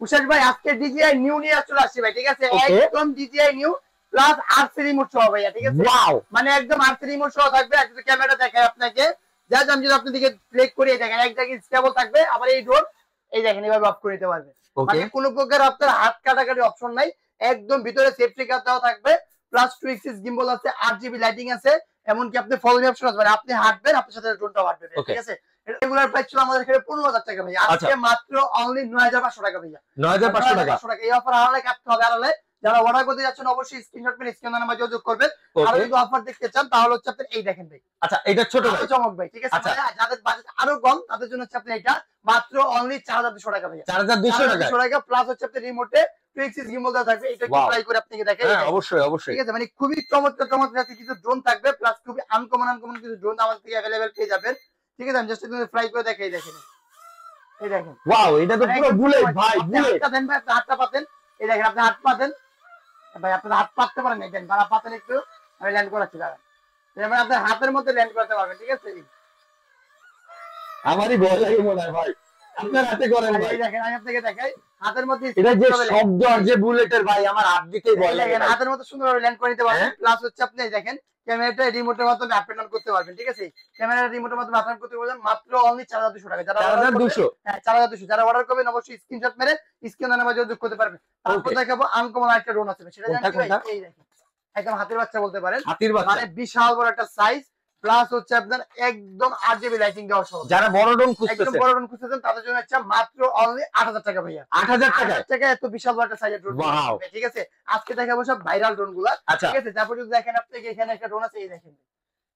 উষাস ভাই আজকে DJI new নিয়ে চলে আসছি ভাই, ঠিক আছে? একদম DJI new plus RC remote সহ ভাইয়া, ঠিক আছে? মানে একদম আরসি রিমোট সহ থাকবে। একটু ক্যামেরা দেখায় আপনাকে, যা আমি যদি আপনাদেরকে প্লে করিয়ে দেখেন, এক জায়গায় স্টেবল থাকবে। আবার এই ড্রোন এই দেখেন এভাবে অফ করে নিতে পারবে। মানে কোনো প্রকার আপনার হাত কাটাকাটি অপশন নাই, একদম ভিতরে সেফটি কার্ড দেওয়া থাকবে। প্লাস 2 এক্সিস গিম্বল আছে, 8 জিবি লাইটিং আছে, এমনকি আপনি ফলোইং অপশন আছে, মানে আপনি হাঁটবেন আপনার সাথে ড্রোনটাও হাঁটবে, ঠিক আছে? রেগুলার প্রাইস ছিল আমাদের এখানে 15,000 টাকা ভাই, আজকে মাত্র অনলি 9,500 টাকা ভাইয়া। 9,500 টাকা। এই অফার হারালে কাটতে হবে, হারালে যারা অর্ডার করতে যাচ্ছেন অবশ্যই স্ক্রিনশট মেরে স্ক্রিন নাম্বার যোগাযোগ করবেন। আর যদি অফার দেখতে চান তাহলে হচ্ছে আপনি এই দেখেন ভাই। আচ্ছা এটা ছোট ভাই, চমক ভাই, ঠিক আছে? যাদের বাজেট আরো কম তাদের জন্য হচ্ছে আপনি এটা মাত্র অনলি 4,200 টাকা ভাই, 4,200 টাকা। প্লাস হচ্ছে আপনি রিমোটে 2 এক্সিস গিম্বল দেওয়া থাকবে, এটা একটু ট্রাই করে আপনাকে দেখাই। হ্যাঁ অবশ্যই অবশ্যই, ঠিক আছে? মানে খুবই চমৎকার চমৎকার কিছু ড্রোন থাকবে, প্লাস খুবই আনকমন কিছু ড্রোন আমাদের থেকে अवेलेबल পেয়ে যাবেন, ঠিক আছে? আমি জাস্ট একটু ফ্লাই করে দেখাই, দেখেন এই দেখেন। ওয়াও, এটা তো পুরো বুলেট ভাই, বুলেট। হাতটা দেন ভাই, আপনি হাতটা পাতেন, এই দেখেন আপনি হাত পাতেন ভাই, আপনি হাত পাততে পারেন না, দেন বাড়া পাতেন একটু, আমি ল্যান্ড করাচ্ছি দাঁড়ান। মানে আপনি হাতের মধ্যে ল্যান্ড করতে পারবেন, ঠিক আছে? আমারই ভয় লাগে মনে হয় ভাই, আপনার হাতে করেন ভাই। এই দেখেন আমি আপনাকে দেখাই, হাতের মধ্যে এটা যে শব্দ আর যে বুলেটের ভাই, আমার হাত দিতেই ভয় লাগে। দেখেন হাতের মধ্যে সুন্দরভাবে ল্যান্ড করে নিতে পারবেন। প্লাস হচ্ছে আপনি দেখেন ক্যামেরাটা রিমোটের মাধ্যমে আপ ডাউন করতে পারবেন, ঠিক আছে? ক্যামেরা রিমোটের মাধ্যমে আপ ডাউন করতে পারবেন মাত্র অনলি 4,200 টাকা। যারা 4,200, হ্যাঁ 4,200, যারা অর্ডার করবেন অবশ্যই স্ক্রিনশট মেরে স্ক্রিন নাম্বার যোগাযোগ করতে পারবেন। তারপর দেখাবো আনকমন একটা ড্রোন আছে, সেটা জানেন কি ভাই? এই দেখেন একদম হাতির বাচ্চা বলতে পারেন, হাতির বাচ্চা, মানে বিশাল বড় একটা সাইজ। প্লাস হচ্ছে আপনার একদম 8 জিবি লাইটিং দেওয়া সহ। যারা বড় ড্রোন একদম খুঁজতেছেন, বড় ড্রোন খুঁজতেছেন তাদের জন্য হচ্ছে মাত্র অনলি 8,000 টাকা ভাইয়া। 8,000 টাকা এত বিশাল বড় একটা সাইজের ড্রোন, ঠিক আছে? আজকে দেখাবো সব ভাইরাল ড্রোন গুলা, ঠিক আছে? তারপর যদি দেখেন আপনি এখানে একটা ড্রোন আছে, এই দেখেন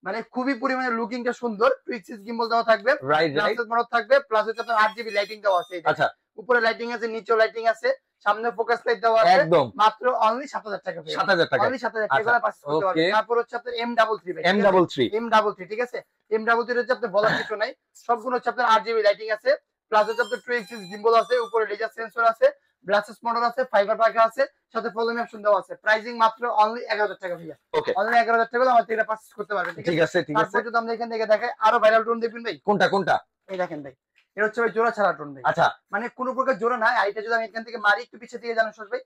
মানে খুবই পরিমাণে লুকিংটা সুন্দর। 2 এক্সিস গিম্বল দেওয়া থাকবে, গ্লাসেস মোড থাকবে, প্লাস হচ্ছে আপনার 8 জিবি লাইটিং দেওয়া আছে। আচ্ছা, উপরে লাইটিং আছে, নিচেও লাইটিং আছে, সামনে ফোকাস লাইট দেওয়া আছে, মাত্র অনলি 7,000 টাকা। 7,000 টাকা, অনলি 7,000 টাকা পাস করতে পারবেন। তারপর হচ্ছে আপনার M33 ঠিক আছে? M33 হচ্ছে আপনার বলার কিছু নাই, সবগুলো হচ্ছে আপনার 8 জিবি লাইটিং আছে, প্লাস হচ্ছে আপনার 2 এক্সিস গিম্বল আছে, উপরে লেজার সেন্সর আছে, গ্লাসেস মোটর আছে, ফাইবার পাখা আছে, সাথে ফলোইং অপশন দেওয়া আছে। প্রাইসিং মাত্র অনলি 11,000 টাকা ভাইয়া। অনলি 11,000 টাকা আমার থেকে পারচেজ করতে পারবেন, ঠিক আছে? তারপর যদি আমরা এখান থেকে দেখাই আরো ভাইরাল ড্রোন দেখবেন ভাই। কোনটা কোনটা? এই দেখেন ভাই, এটা হচ্ছে ভাই জোড়া ছাড়া ড্রোন ভাই। আচ্ছা, মানে কোনো প্রকার জোড়া নাই। এটা যদি আমি এখান থেকে মারি একটু পিছে দিয়ে জানেন সস ভাই,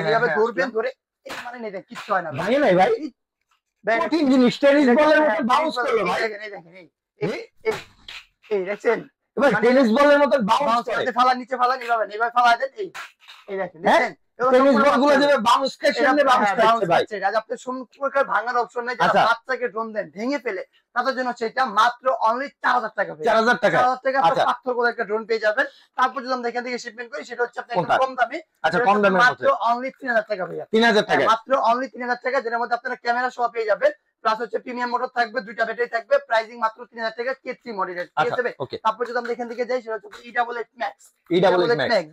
এইভাবে ধরবেন, ধরে মানে নেই দেখ কিচ্ছু হয় না ভাই, নাই ভাই। কঠিন জিনিস, টেনিস বলের মতো বাউন্স করলো ভাই। দেখেন এই দেখেন এই দেখেন ভাই, টেনিস বলের মতো বাউন্স করে। ফালা নিচে ফালা নিভাবেন, এইভাবে ফালা দেন, এই দেখেন দেখেন টেনিস বলগুলো যেভাবে বাউন্স করে সামনে বাউন্স করছে ভাই। আজ আপনি সম্পূর্ণ ভাঙার অপশন নাই, যারা বাচ্চাকে ড্রোন দেন ভেঙে ফেলে তাদের জন্য সেটা মাত্র অনলি 4,000 টাকা। 4,000 টাকা পাথর করে একটা ড্রোন পেয়ে যাবেন। তারপর যদি আমরা এখান থেকে শিপমেন্ট করি সেটা হচ্ছে আপনার একটু কম দামি। আচ্ছা, কম দামে মাত্র অনলি 3,000 টাকা ভাইয়া। 3,000 টাকা, মাত্র অনলি 3,000 টাকা, যেটার মধ্যে আপনারা ক্যামেরা সহ পেয়ে যাবেন। প্লাস হচ্ছে প্রিমিয়াম মোটর থাকবে, দুইটা ব্যাটারি থাকবে। প্রাইসিং মাত্র 3,000 টাকা, K3 মডেলের, ঠিক আছে? তারপর যদি আমরা এখান থেকে যাই সেটা হচ্ছে E88 Max।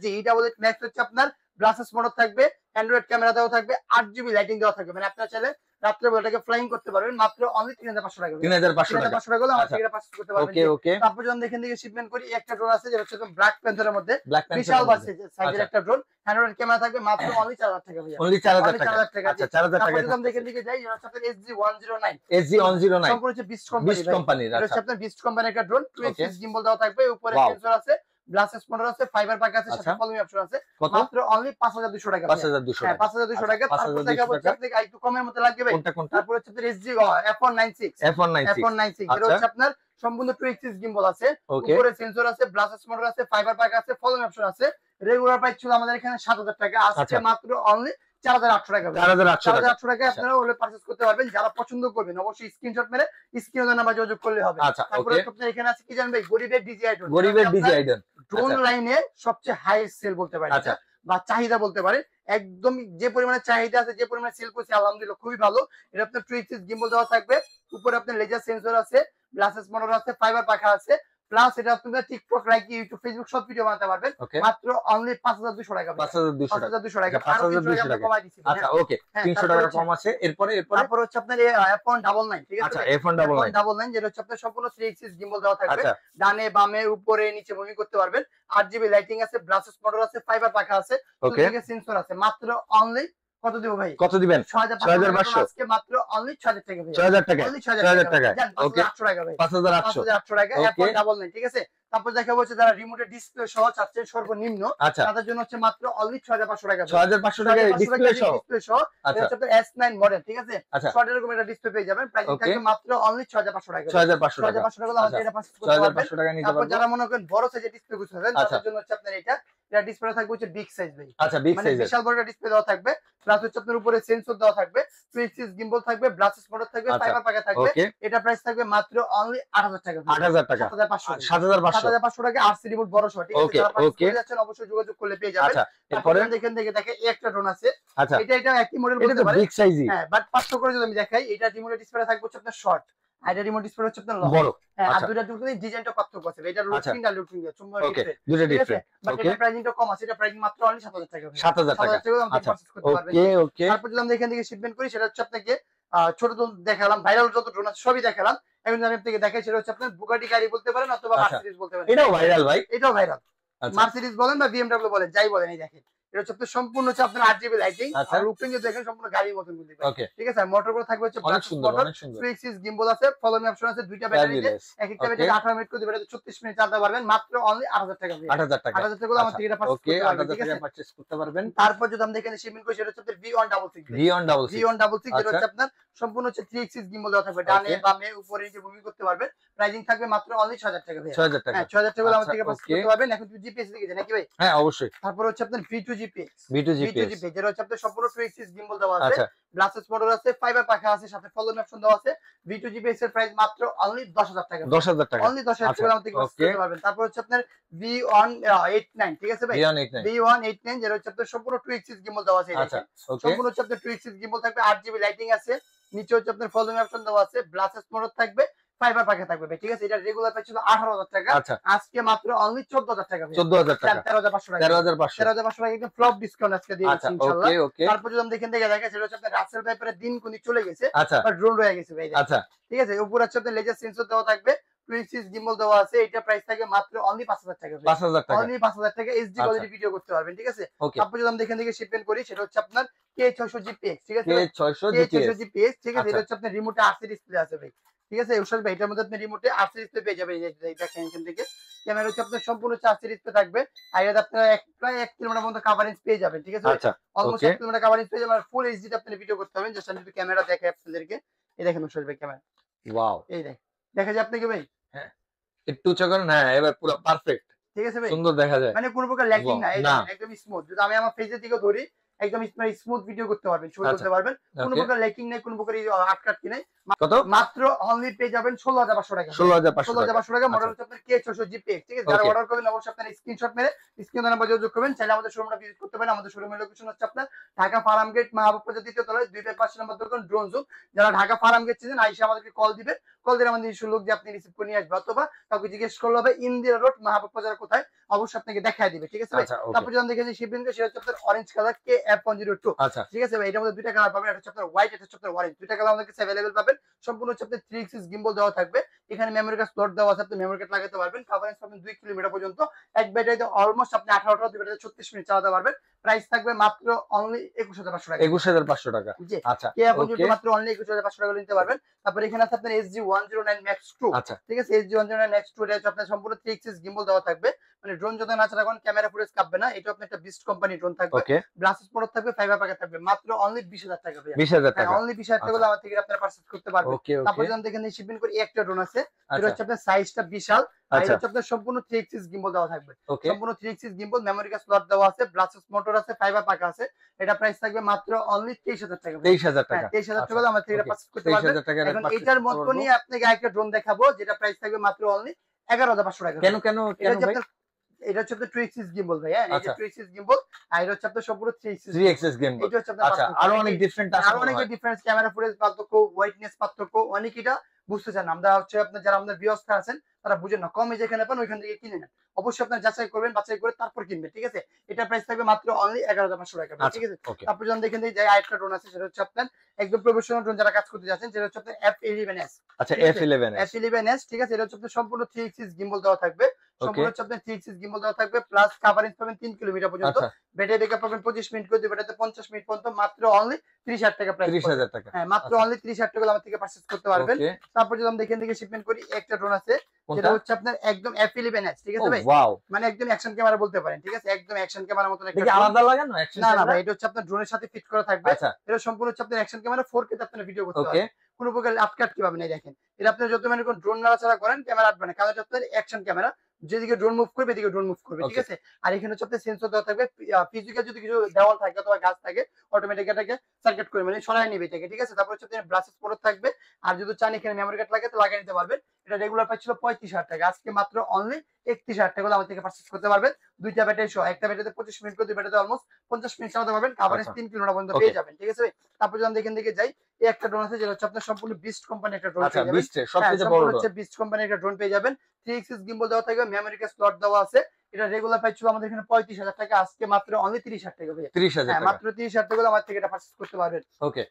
জি, E88 Max হচ্ছে আপনার গ্লাসেস মোটর থাকবে, অ্যান্ড্রয়েড ক্যামেরা দেওয়া থাকবে, 8 জিবি লাইটিং দেওয়া থাকবে, মানে আপনারা চাইলে রাত্রে বেলাটাকে ফ্লাইং করতে পারবেন মাত্র অনলি 3,500 টাকা। 3,500 টাকা আমার থেকে পারচেজ করতে পারবেন। তারপর যদি এখান থেকে শিপমেন্ট করি, একটা ড্রোন আছে যেটা হচ্ছে ব্ল্যাক প্যান্থারের মধ্যে বিশাল সাইজের একটা ড্রোন, অ্যান্ড্রয়েড ক্যামেরা থাকবে, মাত্র অনলি 4,000 টাকা ভাইয়া। অনলি 4,000 টাকা। আচ্ছা, 4,000 টাকা। তারপর যদি আমরা এখান থেকে যাই যেটা হচ্ছে আপনার SG109 সম্পূর্ণ হচ্ছে বিস্ট কোম্পানি। এটা হচ্ছে আপনার বিস্ট কোম্পানির একটা ড্রোন, 2 এক্সিস গিম্বল দেওয়া থাকবে, উপরে সেন্সর আছে, গ্লাসেস মোটর আছে, ফাইবার পাক আছে, সাথে ফলোইং অপশন আছে। মাত্র অনলি 5,200 টাকা। 5,200 টাকা। 5,200 টাকা। তারপর থেকে হচ্ছে আপনাকে একটু কমের মধ্যে লাগবে ভাই। তারপর হচ্ছে আপনার SG F196 এটা হচ্ছে আপনার সম্পূর্ণ 2 এক্সিস গিম্বল আছে, উপরে সেন্সর আছে, গ্লাসেস মোটর আছে, ফাইবার পাক আছে, ফলোইং অপশন আছে। রেগুলার প্রাইস ছিল আমাদের এখানে 7,000 টাকা, আজকে মাত্র অনলি 4,800 টাকা। 4,800 টাকা আপনারা ওলে পারচেজ করতে পারবেন। যারা পছন্দ করবেন অবশ্যই স্ক্রিনশট মেরে স্ক্রিনে নাম্বার যোগাযোগ করলে হবে। তারপরে আপনার এখানে আছে কি জানেন ভাই, গরিবের ডিজিআই ড্রোন লাইনে সবচেয়ে হাইয়েস্ট সেল বলতে পারেন, আচ্ছা, বা চাহিদা বলতে পারেন। একদম যে পরিমাণে চাহিদা আছে, যে পরিমাণে সেল করছে আলহামদুলিল্লাহ খুবই ভালো। এটা আপনার 2 এক্সিস গিম্বল দেওয়া থাকবে, উপরে আপনার লেজার সেন্সর আছে, গ্লাসেস মোটর আছে, ফাইবার পাখা আছে। প্লাস এটা আপনারা টিকটক, লাইক, ইউটিউব, ফেসবুক সব ভিডিও বানাতে পারবেন। মাত্র অনলি 5,200 টাকা। 5,200 টাকা। 5,200 টাকা কমাই দিছি। আচ্ছা, ওকে, 300 টাকা কম আছে। এরপরে তারপর হচ্ছে আপনার F199, ঠিক আছে? আচ্ছা, F199 যেটা হচ্ছে আপনার সম্পূর্ণ 3 এক্সিস গিম্বল দেওয়া থাকবে, ডানে বামে উপরে নিচে মুভিং করতে পারবেন। 8 জিবি লাইটিং আছে, গ্লাসেস মোটর আছে, ফাইবার পাখা আছে, দুদিকে সেন্সর আছে। মাত্র অনলি কত দিব ভাই? কত দিবেন? 6,500। আজকে মাত্র অনলি 6,000 টাকা ভাই। 6,000 টাকা। অনলি 6,000 টাকা। ওকে, 800 টাকা ভাই। 5,800 টাকা। F199, ঠিক আছে? তারপর দেখাবো হচ্ছে যারা রিমোটের ডিসপ্লে সহ চাচ্ছেন সর্বনিম্ন, তাদের জন্য হচ্ছে মাত্র অনলি 6500 টাকা। 6500 টাকা ডিসপ্লে সহ। এটা হচ্ছে S9 মডেল, ঠিক আছে? শর্ট এরকম একটা ডিসপ্লে পেয়ে যাবেন, প্রাইস থাকবে মাত্র অনলি 6500 টাকা। 6500 টাকা আমাদের এটা পাস করতে পারবেন। 6500 টাকা নিতে তারপর পারবেন। যারা মনে করেন বড় সাইজের ডিসপ্লে খুঁজছেন তাদের জন্য হচ্ছে আপনার এটা ডিসপ্লে থাকবে হচ্ছে বিগ সাইজ ভাই। বিগ মানে সাইজের বিশাল বড় একটা ডিসপ্লে দেওয়া থাকবে, প্লাস হচ্ছে আপনার উপরে সেন্সর দেওয়া থাকবে, 2 এক্সিস গিম্বল থাকবে, ব্লাস্টেস মোটর থাকবে, ফাইবার পাকা থাকবে। এটা প্রাইস থাকবে মাত্র অনলি 8000 টাকা। 8000 টাকা 7500 টাকা আরসি রিমোট বড় শট, ঠিক আছে? যারা পাস করে যাচ্ছেন অবশ্যই যোগাযোগ করলে পেয়ে যাবেন। এরপরে দেখেন দেখে একটা ড্রোন আছে, এটা একই মডেল বলতে পারে, বিগ সাইজই। হ্যাঁ, বাট পার্থক্য যদি আমি দেখাই, এটা রিমোটের ডিসপ্লে থাকবে হচ্ছে আপনার শর্ট, আর এটা রিমোট ডিসপ্লে হচ্ছে আপনার লং, বড়। হ্যাঁ, আর দুইটা দুটো ডিজাইনটা পার্থক্য আছে। এটা লুকিং আর লুকিং আছে, চুম্বক ওকে, দুটো ডিফারেন্ট। বাট এটা প্রাইসিংটা কম আছে, এটা প্রাইসিং মাত্র অনলি 7000 টাকা। 7000 টাকা আপনি পারচেজ করতে পারবেন। ওকে। তারপর যদি আমরা এখান থেকে শিপমেন্ট করি, সেটা হচ্ছে আপনাকে ছোট ড্রোন দেখালাম, ভাইরাল যত ড্রোন আছে সবই দেখালাম। এখন আমি আপনাকে দেখাই, সেটা হচ্ছে আপনার বুগাটি গাড়ি বলতে পারেন অথবা মার্সিডিজ বলতে পারেন। এটাও ভাইরাল ভাই, এটাও ভাইরাল। মার্সিডিজ বলেন বা বিএমডব্লিউ বলেন, যাই বলেন, এই দেখেন এটা হচ্ছে আপনার সম্পূর্ণ হচ্ছে আপনার RGB লাইটিং, আর লুকিং যে দেখেন সম্পূর্ণ গাড়ির মতন বুঝতে পারেন, ঠিক আছে? মোটরগুলো থাকবে হচ্ছে অনেক সুন্দর, অনেক সুন্দর। 3 এক্সিস গিম্বল আছে, ফলো মি অপশন আছে, দুইটা ব্যাটারিতে, এক একটা ব্যাটারি 18 মিনিট করে দিবেন, 34 মিনিট চালাতে পারবেন, মাত্র অনলি 8000 টাকা। 8000 টাকা 8000 টাকা আমার থেকে এটা পারচেজ করতে পারবেন। তারপর যদি আমরা এখানে শিপমেন্ট করি, সেটা হচ্ছে V166 যেটা হচ্ছে আপনার সম্পূর্ণ হচ্ছে 3 এক্সিস গিম্বল দেওয়া থাকবে, ডানে বামে উপরে নিচে মুভ করতে পারবেন। প্রাইসিং থাকবে মাত্র অনলি 6000 টাকা। 6000 টাকা, হ্যাঁ, 6000 টাকা আমার থেকে পারচেজ করতে পারবেন। এখন তুমি জিপিএস দিকে নাকি ভাই? হ্যাঁ, অবশ্যই। তারপর হচ্ছে আপনার V2GPS V2GPS যেটা হচ্ছে আপনার সম্পূর্ণ 2 এক্সিস গিম্বল দেওয়া আছে, ব্লাস্টেস মোটর আছে, ফাইবার পাখা আছে, সাথে ফলো মি অপশন দেওয়া আছে। V2GPS এর প্রাইস মাত্র অনলি 10000 টাকা। 10000 টাকা, অনলি 10000 টাকা আমার থেকে পারচেজ করতে পারবেন। তারপর হচ্ছে আপনার V189, ঠিক আছে ভাই? V189 যেটা হচ্ছে আপনার সম্পূর্ণ 2 এক্সিস গিম্বল দেওয়া আছে। সম্পূর্ণ হচ্ছে আপনার 2 এক্সিস গিম্বল থাকবে, 8GB লাইটিং আছে, নিচে হচ্ছে আপনার ফলো মি অপশন দেওয়া আছে, ব্লাস্টেস মোটর থাকবে, ফাইবার পাখা থাকবে ভাই, ঠিক আছে? এটা রেগুলার প্রাইস ছিল 18000 টাকা, আজকে মাত্র অনলি 14000 টাকা। 14000 টাকা, 13500 টাকা, 13500 টাকা একদম ফ্লপ ডিসকাউন্ট আজকে দিয়েছি ইনশাআল্লাহ। তারপর যদি আমরা দেখেন সেটা হচ্ছে আপনার রাসেল ভাইপারের দিন কোনি চলে গেছে, বাট ড্রোন রয়ে গেছে ভাই, ঠিক আছে? উপরে হচ্ছে আপনার লেজার সেন্সর দেওয়া থাকবে, 2 এক্সিস গিম্বল দেওয়া আছে, এটা প্রাইস থাকে মাত্র অনলি 5000 টাকা। 5000 টাকা, অনলি 5000 টাকা এইচডি কোয়ালিটি ভিডিও করতে পারবেন, ঠিক আছে? তারপর যদি আমরা দেখেন শিপমেন্ট করি, সেটা হচ্ছে আপনার K600 GPX, ঠিক আছে? K600 GPX, ঠিক আছে? এটা হচ্ছে আপনার রিমোটে RC ডিসপ্লে আছে ভাই, ঠিক আছে? উশাল ভাই, এটার মধ্যে আপনি রিমোটে RC ডিসপ্লে পেয়ে যাবেন। এই দেখেন এখান থেকে ক্যামেরা হচ্ছে আপনার সম্পূর্ণ RC ডিসপ্লে থাকবে, আর এটা আপনারা প্রায় 1 কিলোমিটার পর্যন্ত কভারেজ পেয়ে যাবেন, ঠিক আছে? অলমোস্ট 1 কিলোমিটার কভারেজ পেয়ে যাবেন, আর ফুল এইচডি তে আপনি ভিডিও করতে পারবেন। জাস্ট আমি ক্যামেরা দেখাই আপনাদেরকে, এই দেখেন উশাল ভাই ক্যামেরা, ওয়াও, এই দেখেন, দেখা যায় আপনাকে ভাই? হ্যাঁ, একটু চকন, হ্যাঁ, এবার পুরো পারফেক্ট, ঠিক আছে ভাই? সুন্দর দেখা যায়, মানে কোনো প্রকার ল্যাগিং না, একদম স্মুথ। যদি আমি আমার ফেসের দিকে ধরি, একদম স্মুথ ভিডিও করতে পারবেন, ছবি করতে পারবেন, কোনো প্রকার ল্যাগিং নাই, কোনো প্রকার আটকাটকি নাই। কত? মাত্র অনলি পেয়ে যাবেন 16500 টাকা। 16500 টাকা। মডেল হচ্ছে আপনার K600 GPX, ঠিক আছে? যারা অর্ডার করবেন অবশ্যই আপনার স্ক্রিনশট মেরে স্ক্রিনে নাম্বার যোগাযোগ করবেন। চাইলে আমাদের শোরুমটা ভিজিট করতে পারেন। আমাদের শোরুমের লোকেশন হচ্ছে আপনার ঢাকা ফার্ম গেট মাহবুব বাজার 2য় তলায় 2/5 নম্বর দোকান ড্রোন জোন। যারা ঢাকা ফার্ম গেট চিনেন, আইসা আমাদেরকে কল দিবেন, কল দিলে আমাদের নিজস্ব লোক যে আপনি রিসিভ করে নিয়ে আসবে, অথবা কাউকে জিজ্ঞেস করলে হবে ইন্দিরা রোড মাহবুব বাজার কোথায়, অবশ্যই আপনাকে দেখায় দিবে, ঠিক আছে ভাই? তারপর যখন দেখেছি শিপিং সেটা হচ্ছে আপনার অরেঞ্জ কালার KF102, ঠিক আছে ভাই? এটার মধ্যে দুইটা কালার পাবেন, একটা হচ্ছে আপনার হোয়াইট, একটা হচ্ছে আপনার অরেঞ্জ, দুইটা কালার আমাদের কাছে अवेलेबल পাবেন। সম্পূর্ণ হচ্ছে আপনার 3 এক্সিস গিম্বল দেওয়া থাকবে, এখানে মেমরি কার্ড স্লট দেওয়া আছে, আপনি মেমরি কার্ড লাগাতে পারবেন। কভারেজ পাবেন 2 কিলোমিটার পর্যন্ত, এক ব্যাটারিতে অলমোস্ট আপনি 18টা 2 ব্যাটারিতে 36 মিনিট চালাতে পারবেন। প্রাইস থাকবে মাত্র অনলি 21500 টাকা। 21500 টাকা, আচ্ছা। KF102 মাত্র অনলি 21500 টাকা নিতে পারবেন। তারপর এখানে আছে আপনার SG109 Max 2, ঠিক আছে? SG109 Max 2 এটা হচ্ছে আপনার সম্পূর্ণ 3 এক্সিস গিম্বল দেওয়া থাকবে, মানে ড্রোন যত না চালাবেন ক্যামেরা ফুটেজ কাঁপবে না। এটা আপনার একটা বিস্ট কোম্পানি ড্রোন থাকবে, ব্লাস্টেস মোটর থাকবে, ফাইবার পাকা থাকবে, মাত্র অনলি 20000 টাকা ভাই। 20000 টাকা, অনলি 20000 টাকা আমার থেকে আপনারা পারচেজ করতে পারবেন। তারপর যখন দেখেন শিপিং করে একটা ড্রোন আছে, এটা হচ্ছে আপনার সাইজটা বিশাল, আর এটা হচ্ছে আপনার সম্পূর্ণ 3 এক্সিস গিম্বল দেওয়া থাকবে, সম্পূর্ণ 3 axis gimbal, memory card slot দেওয়া আছে, ব্লাস্টেস মোটর আছে, ফাইবার পাকা আছে। এটা প্রাইস থাকবে মাত্র অনলি 23000 টাকা। 23000 টাকা, 23000 টাকা আমার থেকে পারচেজ করতে পারবেন। এখন এটার মধ্যে নিয়ে আপনাকে আরেকটা ড্রোন দেখাবো, যেটা প্রাইস থাকবে মাত্র অনলি 11500 টাকা। কেন কেন কেন ভাই? এটা হচ্ছে আপনার 2 এক্সিস গিম্বল ভাই, হ্যাঁ, এই যে 2 এক্সিস গিম্বল, আর এটা হচ্ছে আপনার সম্পূর্ণ 3 এক্সিস গিম্বল। এটা হচ্ছে আপনার, আচ্ছা, আরো অনেক ডিফারেন্ট আছে, আরো অনেক ডিফারেন্স, ক্যামেরা ফুটেজ পার্থক্য, হোয়াইটনেস পার্থক্য, অনেক এটা বুঝতে চান। আমরা হচ্ছে আপনার যারা আমাদের ভিউয়ার্স আছেন তারা বুঝেন না, কমে যেখানে পান ওইখান থেকে কিনে নেন। অবশ্যই আপনারা যাচাই করবেন, বাছাই করে তারপর কিনবেন, ঠিক আছে? এটা প্রাইস থাকবে মাত্র অনলি 11500 টাকা, ঠিক আছে? তারপর যখন দেখেন যে আরেকটা ড্রোন আছে, সেটা হচ্ছে আপনার একদম প্রফেশনাল ড্রোন যারা কাজ করতে যাচ্ছেন, সেটা হচ্ছে আপনার F11S। আচ্ছা, F11S, ঠিক আছে? এটা হচ্ছে আপনার সম্পূর্ণ 3 এক্সিস গিম্বল দেওয়া থাকবে, সম্পূর্ণ হচ্ছে আপনার 3 এক্সিস গিম্বল দেওয়া থাকবে, প্লাস কভারেজ পাবেন 3 কিলোমিটার পর্যন্ত, ব্যাটারি ব্যাকআপ পাবেন 25 মিনিট করে, দুই ব্যাটারিতে 50 মিনিট পর্যন্ত, মাত্র অনলি 30,000 টাকা প্রাইস। 30,000 টাকা। হ্যাঁ, মাত্র অনলি 30,000 টাকা আমার থেকে পারচেজ করতে পারবেন। তারপর যদি আমরা দেখেন শিপমেন্ট করি, একটা ড্রোন আছে যেটা হচ্ছে আপনার একদম F11s, ঠিক আছে ভাই? মানে একদম অ্যাকশন ক্যামেরা বলতে পারেন, ঠিক আছে? একদম অ্যাকশন ক্যামেরার মতন একটা আলাদা লাগানো অ্যাকশন ক্যামেরা। না ভাই, এটা হচ্ছে আপনার ড্রোনের সাথে ফিট করা থাকবে। এটা সম্পূর্ণ হচ্ছে আপনার অ্যাকশন ক্যামেরা, 4K তে আপনি ভিডিও করতে পারবেন। কোনো প্রকার আটকাট কি পাবেন না। দেখেন এটা আপনি যত মানে কোন ড্রোন নাড়াচাড়া করেন ক্যামেরা আটবে না, কারণ এটা আপনার অ্যাকশন ক্যামেরা, যেদিকে ড্রোন মুভ করবে এদিকে ড্রোন মুভ করবে, ঠিক আছে? আর এখানে হচ্ছে আপনার সেন্সর দেওয়া থাকবে, ফিজিক্যাল যদি কিছু দেওয়াল থাকে অথবা গাছ থাকে অটোমেটিক এটাকে সার্কিট করে মানে সরায় নিবে এটাকে, ঠিক আছে? তারপর হচ্ছে আপনার ব্রাসেস পোর্ট থাকবে, আর যদি চান এখানে মেমরি কার্ড লাগে তো লাগিয়ে নিতে পারবেন। এটা রেগুলার প্রাইস ছিল 35,000 টাকা, আজকে মাত্র অনলি 31,000 টাকা আমার থেকে পারচেজ করতে পারবেন। দুইটা ব্যাটারি সহ, একটা ব্যাটারিতে 25 মিনিট করে, দুই ব্যাটারিতে অলমোস্ট 50 মিনিট চালাতে পারবেন, কভারেজ 3 কিলোমিটার পর্যন্ত পেয়ে যাবেন, ঠিক আছে? তারপর যদি আমরা এখান থেকে যাই, এই একটা ড্রোন আছে যেটা হচ্ছে আপনার সম্পূর্ণ বিস্ট কোম্পানি একটা ড্রোন পেয়ে যাবেন। সবচেয়ে বড় হচ্ছে বিস্ট কোম্পানি একটা ড্রোন পেয়ে যাবেন। 3 এক্সিস গিম্বল দেওয়া থাকবে, মেমরি কার্ড স্লট দেওয়া আছে। এটা রেগুলার প্রাইস ছিল আমাদের এখানে 35,000 টাকা, আজকে মাত্র অনলি 30,000 টাকা ভাই। 30,000 টাকা, মাত্র 30,000 টাকা আমার থেকে এটা পারচেজ করতে পারবেন। ওকে।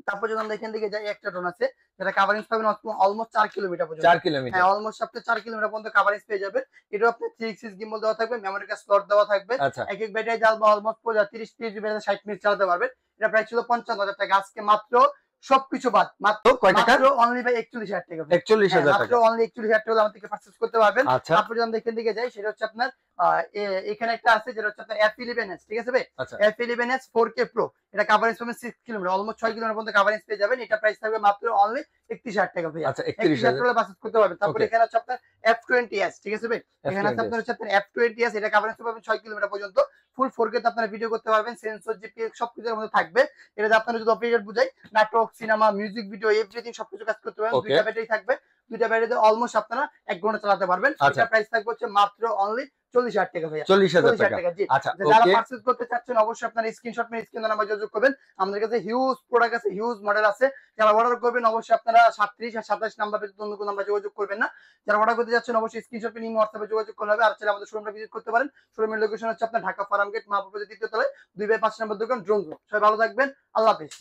তারপর যদি আমরা এখান থেকে যাই, একটা ড্রোন আছে যেটা কভারেজ পাবেন অলমোস্ট 4 কিলোমিটার পর্যন্ত। 4 কিলোমিটার, হ্যাঁ, অলমোস্ট আপনি 4 কিলোমিটার পর্যন্ত কভারেজ পেয়ে যাবেন। এটা আপনি 3 এক্সিস গিম্বল দেওয়া থাকবে, মেমরি কার্ড স্লট দেওয়া থাকবে। এক এক ব্যাটারি জ্বালবে অলমোস্ট 30 ব্যাটারি 60 মিনিট চালাতে পারবেন। এটা প্রাইস ছিল 55,000 টাকা, আজকে মাত্র সবকিছু বাদ মাত্র কয় টাকা? মাত্র অনলি ভাই 41,000 টাকা। 41,000 টাকা, মাত্র অনলি 41,000 টাকা আমার থেকে পারচেজ করতে পারবেন। তারপর যদি আমরা এখান থেকে যাই, সেটা হচ্ছে আপনার এখানে একটা আছে যেটা হচ্ছে আপনার F11s, ঠিক আছে ভাই? F11s 4K Pro, এটা কভারেজ পাবেন 6 কিলোমিটার, অলমোস্ট 6 কিলোমিটার পর্যন্ত কভারেজ পেয়ে যাবেন। এটা প্রাইস থাকবে মাত্র অনলি 31,000 টাকা ভাই। 31,000 টাকা পারচেজ করতে পারবেন। তারপর এখানে হচ্ছে আপনার F20s, ঠিক আছে ভাই? এখানে আছে আপনার হচ্ছে আপনার F20s, এটা কভারেজ পাবেন 6 কিলোমিটার পর্যন্ত, ফুল 4K তে আপনারা ভিডিও করতে পারবেন, সেন্সর জিপিএস সবকিছুর মধ্যে থাকবে। এটা আপনারা যদি অপারেটর বুঝাই, নাটক, সিনেমা, মিউজিক ভিডিও এভরিথিং সবকিছু কাজ করতে পারবেন। দুইটা ব্যাটারি থাকবে, দুইটা ব্যাটারিতে অলমোস্ট আপনারা 1 ঘন্টা চালাতে পারবেন। এটা প্রাইস থাকবে হচ্ছে মাত্র অনলি 40,000 টাকা ভাই। 40,000 টাকা। জি। যারা পারচেজ করতে চাচ্ছেন অবশ্যই আপনারা স্ক্রিনশট মেরে স্ক্রিন নাম্বার যোগাযোগ করবেন। আমাদের কাছে হিউজ প্রোডাক্ট আছে, হিউজ মডেল আছে। যারা অর্ডার করবেন অবশ্যই আপনারা 37 আর 27 নাম্বার পেতে অন্য কোনো নাম্বার যোগাযোগ করবেন না। যারা অর্ডার করতে যাচ্ছেন অবশ্যই স্ক্রিনশট নিয়ে হোয়াটসঅ্যাপে যোগাযোগ করতে হবে। আর চাইলে আমাদের শোরুমটা ভিজিট করতে পারেন। শোরুমের লোকেশন হচ্ছে আপনার ঢাকা ফার্ম গেট, মাহবুব বাজার 3য় তলায়, 2/5 নম্বর দোকান, ড্রোন জোন। সবাই ভালো থাকবেন, আল্লাহ হাফেজ।